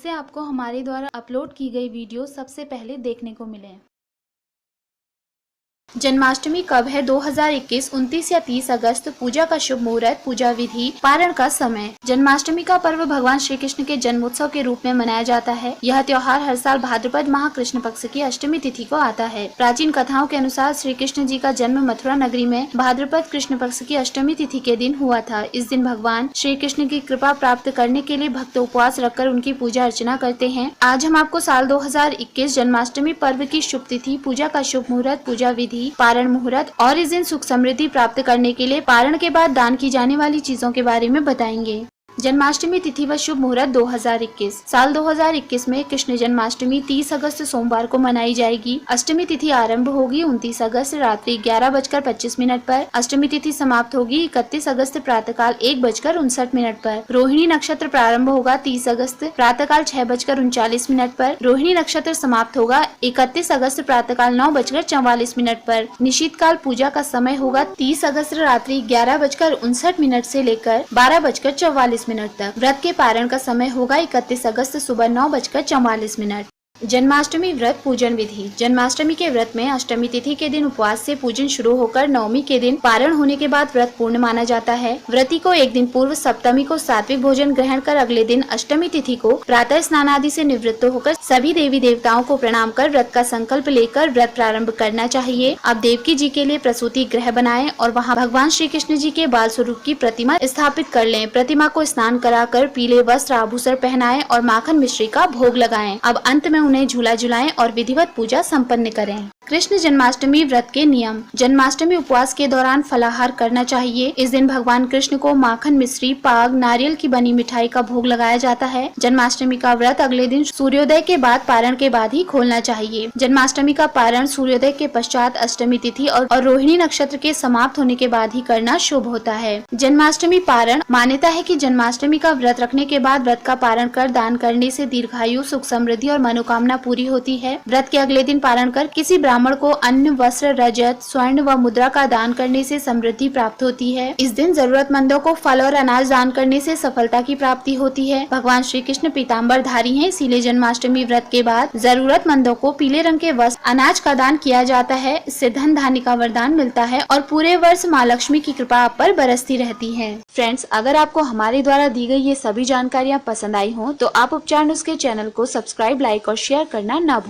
जिससे आपको हमारे द्वारा अपलोड की गई वीडियो सबसे पहले देखने को मिले। जन्माष्टमी कब है? 2021 29 या 30 अगस्त। पूजा का शुभ मुहूर्त, पूजा विधि, पारण का समय। जन्माष्टमी का पर्व भगवान श्री कृष्ण के जन्मोत्सव के रूप में मनाया जाता है। यह त्योहार हर साल भाद्रपद माह कृष्ण पक्ष की अष्टमी तिथि को आता है। प्राचीन कथाओं के अनुसार श्री कृष्ण जी का जन्म मथुरा नगरी में भाद्रपद कृष्ण पक्ष की अष्टमी तिथि के दिन हुआ था। इस दिन भगवान श्री कृष्ण की कृपा प्राप्त करने के लिए भक्त उपवास रखकर उनकी पूजा अर्चना करते हैं। आज हम आपको साल 2021 जन्माष्टमी पर्व की शुभ तिथि, पूजा का शुभ मुहूर्त, पूजा विधि, पारण मुहूर्त और इस दिन सुख समृद्धि प्राप्त करने के लिए पारण के बाद दान की जाने वाली चीजों के बारे में बताएंगे। जन्माष्टमी तिथि व शुभ मुहूर्त 2021। साल 2021 में कृष्ण जन्माष्टमी 30 अगस्त सोमवार को मनाई जाएगी। अष्टमी तिथि आरंभ होगी 29 अगस्त रात्रि 11:25 पर। अष्टमी तिथि समाप्त होगी 31 अगस्त प्रातःकाल 1:59 पर। रोहिणी नक्षत्र प्रारंभ होगा 30 अगस्त प्रातःकाल 6:39 पर। रोहिणी नक्षत्र समाप्त होगा 31 अगस्त प्रातःकाल 9:44 पर। निशीत काल पूजा का समय होगा 30 अगस्त रात्रि 11:59 से लेकर 12:44 तक। व्रत के पारण का समय होगा 31 अगस्त सुबह 9:44। जन्माष्टमी व्रत पूजन विधि। जन्माष्टमी के व्रत में अष्टमी तिथि के दिन उपवास से पूजन शुरू होकर नवमी के दिन पारण होने के बाद व्रत पूर्ण माना जाता है। व्रती को एक दिन पूर्व सप्तमी को सात्विक भोजन ग्रहण कर अगले दिन अष्टमी तिथि को प्रातः स्नान आदि से निवृत्त होकर सभी देवी देवताओं को प्रणाम कर व्रत का संकल्प लेकर व्रत प्रारंभ करना चाहिए। अब देवकी जी के लिए प्रसूति गृह बनाएं और वहां भगवान श्री कृष्ण जी के बाल स्वरूप की प्रतिमा स्थापित कर लें। प्रतिमा को स्नान कराकर पीले वस्त्र आभूषण पहनाएं और माखन मिश्री का भोग लगाएं। अब अंत में उन्हें झूला झुलाएं और विधिवत पूजा संपन्न करें। कृष्ण जन्माष्टमी व्रत के नियम। जन्माष्टमी उपवास के दौरान फलाहार करना चाहिए। इस दिन भगवान कृष्ण को माखन मिश्री, पाग, नारियल की बनी मिठाई का भोग लगाया जाता है। जन्माष्टमी का व्रत अगले दिन सूर्योदय के बाद पारण के बाद ही खोलना चाहिए। जन्माष्टमी का पारण सूर्योदय के पश्चात अष्टमी तिथि और रोहिणी नक्षत्र के समाप्त होने के बाद ही करना शुभ होता है। जन्माष्टमी पारण। मान्यता है कि जन्माष्टमी का व्रत रखने के बाद व्रत का पारण कर दान करने से दीर्घायु, सुख समृद्धि और मनोकामना पूरी होती है। व्रत के अगले दिन पारण कर किसी ब्राह्मण को अन्न, वस्त्र, रजत, स्वर्ण व मुद्रा का दान करने से समृद्धि प्राप्त होती है। इस दिन जरूरतमंदों को फल और अनाज दान करने से सफलता की प्राप्ति होती है। भगवान श्री कृष्ण पीताम्बर धारी हैं, इसीलिए जन्माष्टमी व्रत के बाद जरूरतमंदों को पीले रंग के वस्त्र, अनाज का दान किया जाता है। इससे धन धान्य का वरदान मिलता है और पूरे वर्ष माँ लक्ष्मी की कृपा आप पर बरसती रहती है। फ्रेंड्स, अगर आपको हमारे द्वारा दी गई ये सभी जानकारियाँ पसंद आई हो तो आप उपचार न्यूज़ के चैनल को सब्सक्राइब, लाइक और शेयर करना ना भूलें।